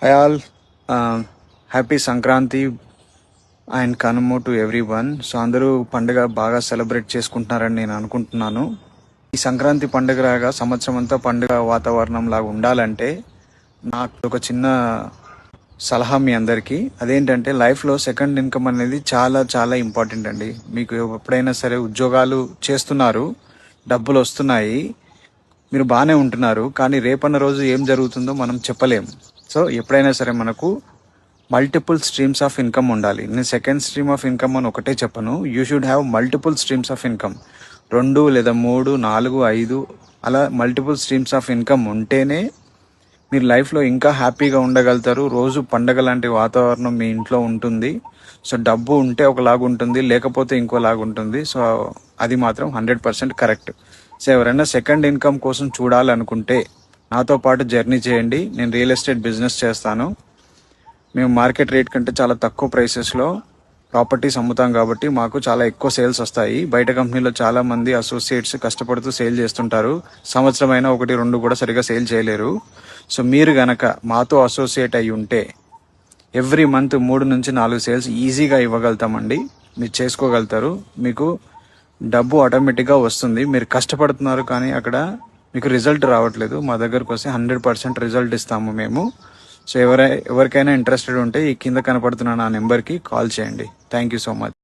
Hi all, happy Sankranti and Kanuma to every one. So అందరూ పండుగ బాగా సెలబ్రేట్ చేసుకుంటున్నారని నేను అనుకుంటున్నాను. ఈ సంక్రాంతి పండుగ లాగా సంవత్సరం అంతా పండుగ వాతావరణం లాగా ఉండాలంటే నాకు ఒక చిన్న సలహా మీ అందరికీ. అదేంటంటే లైఫ్లో సెకండ్ ఇన్కమ్ అనేది చాలా చాలా ఇంపార్టెంట్ అండి. మీకు ఎప్పుడైనా సరే ఉద్యోగాలు చేస్తున్నారు, డబ్బులు వస్తున్నాయి, మీరు బాగానే ఉంటున్నారు, కానీ రేపన్న రోజు ఏం జరుగుతుందో మనం చెప్పలేము. సో ఎప్పుడైనా సరే మనకు మల్టిపుల్ స్ట్రీమ్స్ ఆఫ్ ఇన్కమ్ ఉండాలి. నేను సెకండ్ స్ట్రీమ్ ఆఫ్ ఇన్కమ్ అని ఒకటే చెప్పను, you should have multiple streams of income. 2 లేదా 3, 4, 5 అలా మల్టిపుల్ స్ట్రీమ్స్ ఆఫ్ ఇన్కమ్ ఉంటేనే మీరు లైఫ్లో ఇంకా హ్యాపీగా ఉండగలుగుతారు. రోజు పండగ లాంటి వాతావరణం మీ ఇంట్లో ఉంటుంది. సో డబ్బు ఉంటే ఒకలాగా ఉంటుంది, లేకపోతే ఇంకోలాగా ఉంటుంది. సో అది మాత్రం 100% కరెక్ట్. సో ఎవరైనా సెకండ్ ఇన్కమ్ కోసం చూడాలనుకుంటే నాతో పాటు జర్నీ చేయండి. నేను రియల్ ఎస్టేట్ బిజినెస్ చేస్తాను. మేము మార్కెట్ రేట్ కంటే చాలా తక్కువ ప్రైసెస్లో ప్రాపర్టీస్ అమ్ముతాం కాబట్టి మాకు చాలా ఎక్కువ సేల్స్ వస్తాయి. బయట కంపెనీలో చాలా మంది అసోసియేట్స్ కష్టపడుతూ సేల్ చేస్తుంటారు, సంవత్సరం అయినా 1, 2 కూడా సరిగా సేల్ చేయలేరు. సో మీరు గనక మాతో అసోసియేట్ అయి ఉంటే ఎవ్రీ మంత్ 3 నుంచి 4 సేల్స్ ఈజీగా ఇవ్వగలుగుతామండి. మీరు చేసుకోగలుగుతారు. మీకు డబ్బు ఆటోమేటిక్గా వస్తుంది. మీరు కష్టపడుతున్నారు కానీ అక్కడ మీకు రిజల్ట్ రావట్లేదు. మా దగ్గరకు వస్తే 100% రిజల్ట్ ఇస్తాము మేము. సో ఎవరికైనా ఇంట్రెస్టెడ్ ఉంటే ఈ కింద కనపడుతున్న నా నెంబర్కి కాల్ చేయండి. Thank you so much.